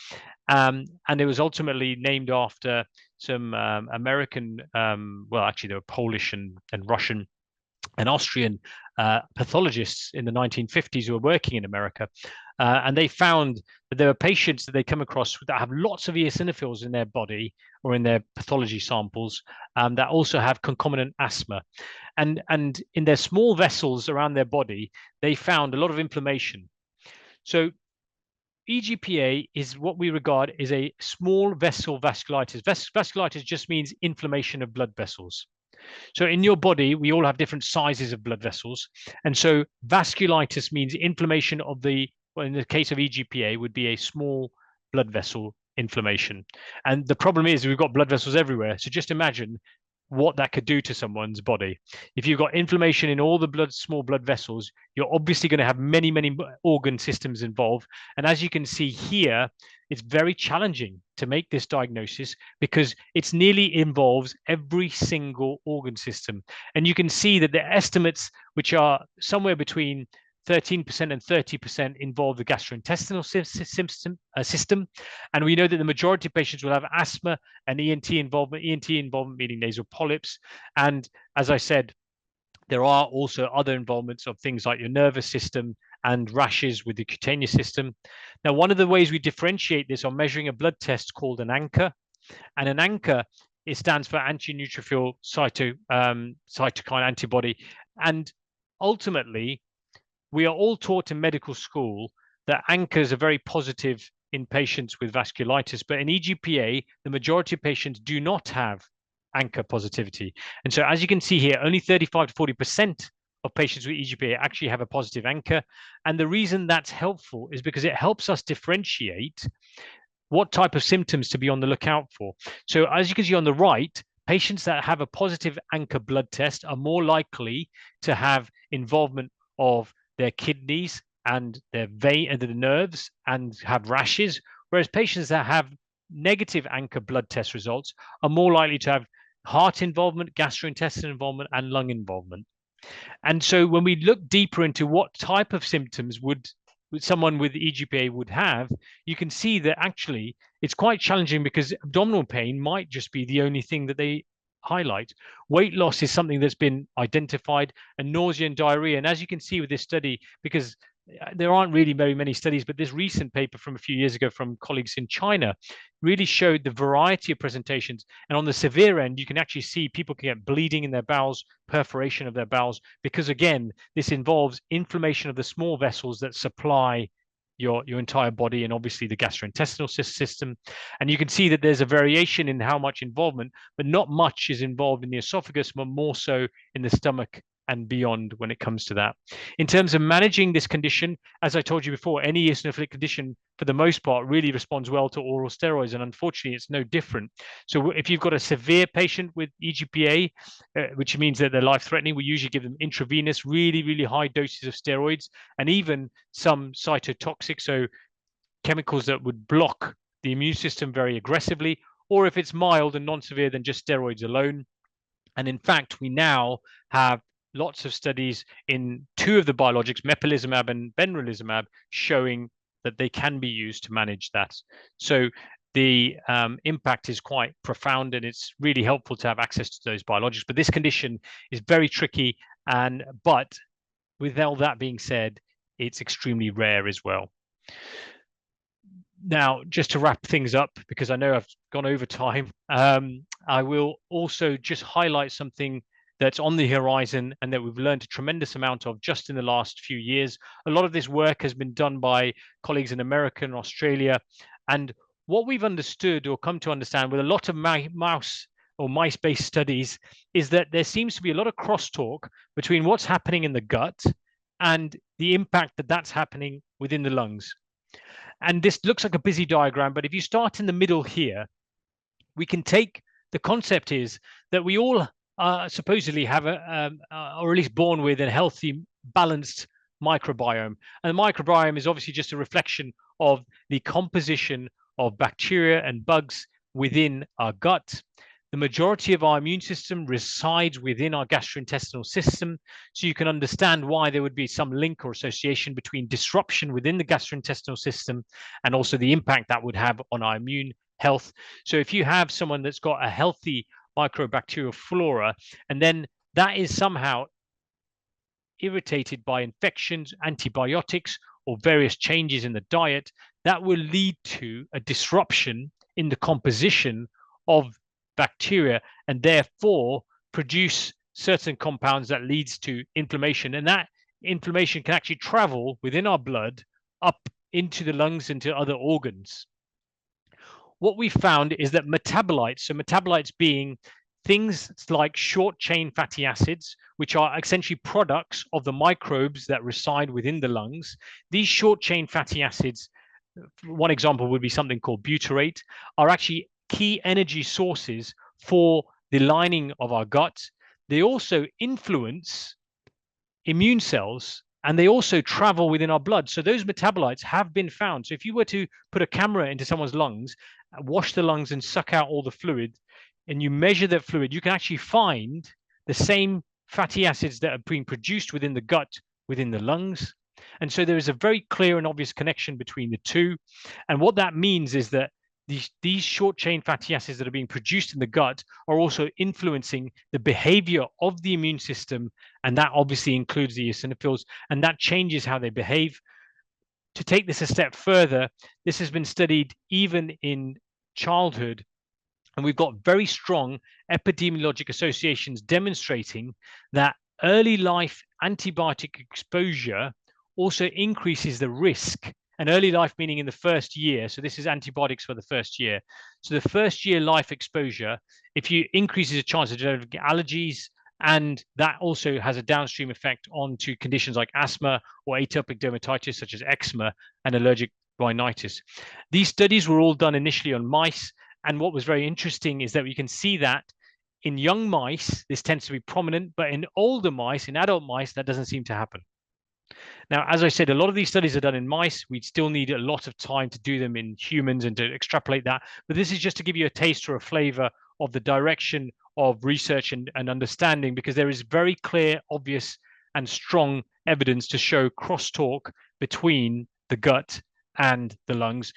And it was ultimately named after some American, well, actually they were Polish and Russian and Austrian pathologists in the 1950s who were working in America. And they found that there are patients that they come across that have lots of eosinophils in their body or in their pathology samples that also have concomitant asthma. And in their small vessels around their body, they found a lot of inflammation. So EGPA is what we regard as a small vessel vasculitis. Vasculitis just means inflammation of blood vessels. So in your body, we all have different sizes of blood vessels. And so vasculitis means inflammation of well, in the case of EGPA, would be a small blood vessel inflammation. And the problem is we've got blood vessels everywhere. So just imagine what that could do to someone's body. If you've got inflammation in all the small blood vessels, you're obviously going to have many, many organ systems involved. And as you can see here, it's very challenging to make this diagnosis because it nearly involves every single organ system. And you can see that the estimates, which are somewhere between 13% and 30%, involve the gastrointestinal system. And we know that the majority of patients will have asthma and ENT involvement meaning nasal polyps. And as I said, there are also other involvements of things like your nervous system and rashes with the cutaneous system. Now, one of the ways we differentiate this on measuring a blood test called an ANCA. And an ANCA, it stands for anti-neutrophil cytokine antibody. And ultimately, we are all taught in medical school that ANCAs are very positive in patients with vasculitis, but in EGPA, the majority of patients do not have ANCA positivity. And so as you can see here, only 35 to 40% of patients with EGPA actually have a positive ANCA. And the reason that's helpful is because it helps us differentiate what type of symptoms to be on the lookout for. So as you can see on the right, patients that have a positive ANCA blood test are more likely to have involvement of their kidneys and their vein and the nerves and have rashes, whereas patients that have negative ANCA blood test results are more likely to have heart involvement, gastrointestinal involvement, and lung involvement. And so when we look deeper into what type of symptoms would someone with EGPA would have, you can see that actually it's quite challenging because abdominal pain might just be the only thing that they highlight. Weight loss is something that's been identified, and nausea and diarrhea. And as you can see with this study, because there aren't really very many studies, but this recent paper from a few years ago from colleagues in China really showed the variety of presentations. And on the severe end, you can actually see people can get bleeding in their bowels, perforation of their bowels, because again, this involves inflammation of the small vessels that supply your entire body and obviously the gastrointestinal system. And you can see that there's a variation in how much involvement, but not much is involved in the esophagus, but more so in the stomach and beyond when it comes to that. In terms of managing this condition, as I told you before, any eosinophilic condition for the most part really responds well to oral steroids, and unfortunately it's no different. So if you've got a severe patient with EGPA, which means that they're life-threatening, we usually give them intravenous, really high doses of steroids, and even some cytotoxic, so chemicals that would block the immune system very aggressively, or if it's mild and non-severe, then just steroids alone. And in fact, we now have lots of studies in two of the biologics, mepolizumab and benralizumab, showing that they can be used to manage that. So the impact is quite profound, and it's really helpful to have access to those biologics. But this condition is very tricky, but with all that being said, it's extremely rare as well. Now, just to wrap things up, because I know I've gone over time, I will also just highlight something that's on the horizon and that we've learned a tremendous amount of just in the last few years. A lot of this work has been done by colleagues in America and Australia. And what we've understood or come to understand with a lot of mouse or mice-based studies is that there seems to be a lot of crosstalk between what's happening in the gut and the impact that that's happening within the lungs. And this looks like a busy diagram, but if you start in the middle here, we can take the concept is that we all supposedly have or at least born with a healthy, balanced microbiome. And the microbiome is obviously just a reflection of the composition of bacteria and bugs within our gut. The majority of our immune system resides within our gastrointestinal system. So you can understand why there would be some link or association between disruption within the gastrointestinal system and also the impact that would have on our immune health. So if you have someone that's got a healthy microbacterial flora, and then that is somehow irritated by infections, antibiotics, or various changes in the diet, that will lead to a disruption in the composition of bacteria and therefore produce certain compounds that leads to inflammation. And that inflammation can actually travel within our blood up into the lungs, into other organs. What we found is that metabolites, so metabolites being things like short chain fatty acids, which are essentially products of the microbes that reside within the lungs. These short chain fatty acids, one example would be something called butyrate, are actually key energy sources for the lining of our gut. They also influence immune cells, and they also travel within our blood. So those metabolites have been found. So if you were to put a camera into someone's lungs, wash the lungs and suck out all the fluid, and you measure that fluid, you can actually find the same fatty acids that are being produced within the gut, within the lungs. And so there is a very clear and obvious connection between the two. And what that means is that these short chain fatty acids that are being produced in the gut are also influencing the behavior of the immune system. And that obviously includes the eosinophils, and that changes how they behave. To take this a step further, this has been studied even in childhood. And we've got very strong epidemiologic associations demonstrating that early life antibiotic exposure also increases the risk and early life meaning in the first year. So this is antibiotics for the first year. So the first year life exposure, if you increases the chance of developing allergies, and that also has a downstream effect onto conditions like asthma or atopic dermatitis, such as eczema and allergic rhinitis. These studies were all done initially on mice. And what was very interesting is that we can see that in young mice, this tends to be prominent, but in older mice, in adult mice, that doesn't seem to happen. Now, as I said, a lot of these studies are done in mice. We'd still need a lot of time to do them in humans and to extrapolate that. But this is just to give you a taste or a flavor of the direction of research and understanding, because there is very clear, obvious, and strong evidence to show crosstalk between the gut and the lungs.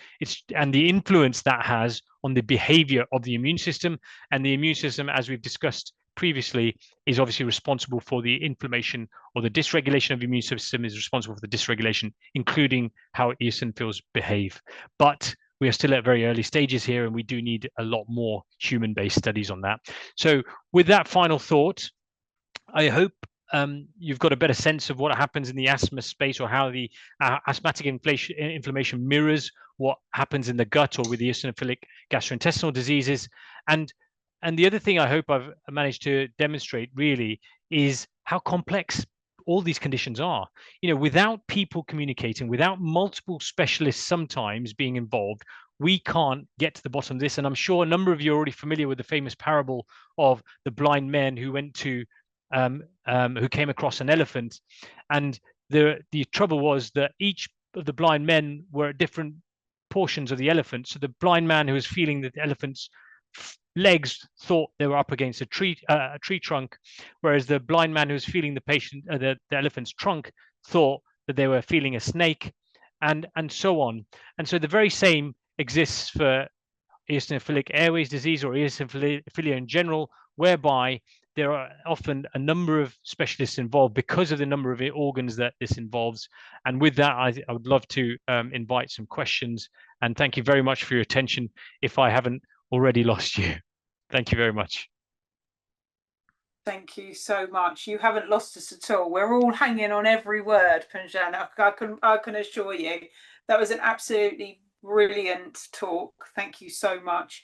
And the influence that has on the behavior of the immune system. And the immune system, as we've discussed previously, is obviously responsible for the inflammation, or the dysregulation of the immune system is responsible for the dysregulation, including how eosinophils behave. But we are still at very early stages here, and we do need a lot more human-based studies on that. So with that final thought, I hope you've got a better sense of what happens in the asthma space, or how the asthmatic inflammation mirrors what happens in the gut or with the eosinophilic gastrointestinal diseases. And the other thing I hope I've managed to demonstrate really is how complex all these conditions are. You know, without people communicating, without multiple specialists sometimes being involved, we can't get to the bottom of this. And I'm sure a number of you are already familiar with the famous parable of the blind men who went to who came across an elephant, and the trouble was that each of the blind men were at different portions of the elephant. So the blind man who was feeling that the elephant's legs thought they were up against a tree trunk, whereas the blind man who was feeling the elephant's trunk thought that they were feeling a snake, and so on. And so the very same exists for eosinophilic airways disease, or eosinophilia in general, whereby there are often a number of specialists involved because of the number of organs that this involves. And with that, I would love to invite some questions. And thank you very much for your attention, if I haven't already lost you. Thank you very much. Thank you so much. You haven't lost us at all. We're all hanging on every word, Pujan. I can assure you. That was an absolutely brilliant talk. Thank you so much.